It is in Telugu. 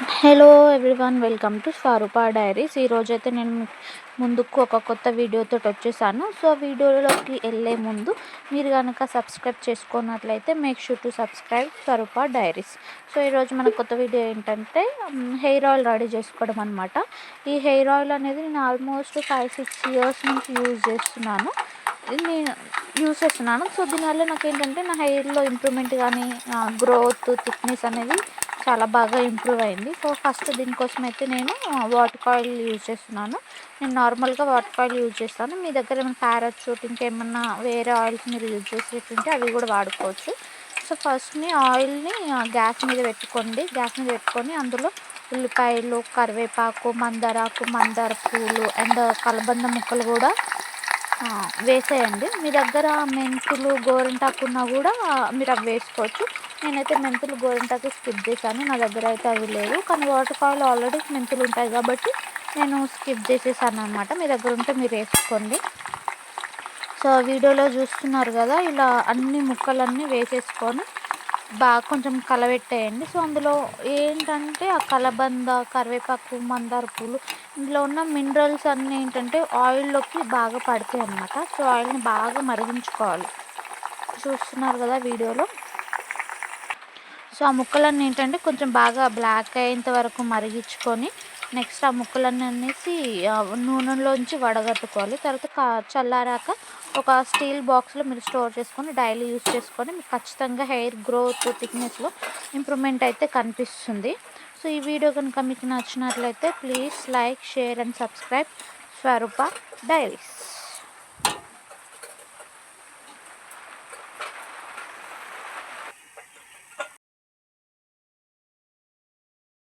Hello everyone, welcome to Swarupa diaries. ఈరోజైతే నేను ముందుకు ఒక కొత్త వీడియోతో వచ్చేసాను. సో వీడియోలోకి వెళ్ళే ముందు మీరు కనుక సబ్స్క్రైబ్ చేసుకున్నట్లయితే make sure to subscribe Swarupa diaries. So ఈరోజు మన కొత్త వీడియో ఏంటంటే హెయిర్ ఆయిల్ రెడీ చేసుకోవడం అనమాట. ఈ హెయిర్ ఆయిల్ అనేది నేను ఆల్మోస్ట్ 5-6 ఇయర్స్ నుంచి యూజ్ చేస్తున్నాను. సో దీనివల్ల నాకు ఏంటంటే నా హెయిర్లో ఇంప్రూవ్మెంట్ కానీ గ్రోత్ థిక్నెస్ అనేది చాలా బాగా ఇంప్రూవ్ అయింది. సో ఫస్ట్ దీనికోసం అయితే నేను వాటర్ ఆయిల్ యూజ్ చేస్తున్నాను. నేను నార్మల్గా వాటర్ ఆయిల్ యూజ్ చేస్తాను. మీ దగ్గర ఏమైనా పారాచూట్ ఇంకేమన్నా వేరే ఆయిల్స్ మీరు యూజ్ చేసేటుంటే అవి కూడా వాడుకోవచ్చు. సో ఫస్ట్ని ఆయిల్ని గ్యాస్ మీద పెట్టుకొని అందులో ఉల్లిపాయలు, కరివేపాకు, మందార పూలు అండ్ కలబంద ముక్కలు కూడా వేసేయండి. మీ దగ్గర మెంతులు, గోరింటాకు ఉన్నా కూడా మీరు అవి వేసుకోవచ్చు. నేనైతే మెంతులు, గోరింటాకు స్కిప్ చేశాను. నా దగ్గర అయితే అవి లేవు. కానీ వాటర్ ఆయిల్ ఆల్రెడీ మెంతులు ఉంటాయి కాబట్టి నేను స్కిప్ చేసేసాను అనమాట. మీ దగ్గర ఉంటే మీరు వేసుకోండి. సో వీడియోలో చూస్తున్నారు కదా, ఇలా అన్ని ముక్కలన్నీ వేసేసుకొని బాగా కొంచెం కలబెట్టేయండి. సో అందులో ఏంటంటే ఆ కలబంద, కరివేపాకు, మందార పూలు ఇందులో ఉన్న మినరల్స్ అన్నీ ఏంటంటే ఆయిల్లోకి బాగా పడతాయి అన్నమాట. సో ఆయిల్ని బాగా మరిగించుకోవాలి. చూస్తున్నారు కదా వీడియోలో. సో ఆ ముక్కలన్నీ ఏంటంటే కొంచెం బాగా బ్లాక్ అయ్యేంత వరకు మరిగించుకొని నెక్స్ట్ ఆ ముక్కలన్నీ అనేసి నూనెలోంచి వడగట్టుకోవాలి. తర్వాత చల్లారాక ఒక స్టీల్ బాక్స్లో మీరు స్టోర్ చేసుకొని డైలీ యూస్ చేసుకొని మీకు ఖచ్చితంగా హెయిర్ గ్రోత్ థిక్నెస్లో ఇంప్రూవ్మెంట్ అయితే కనిపిస్తుంది. సో ఈ వీడియో కనుక మీకు నచ్చినట్లయితే please like, share and subscribe Swarupa diaries.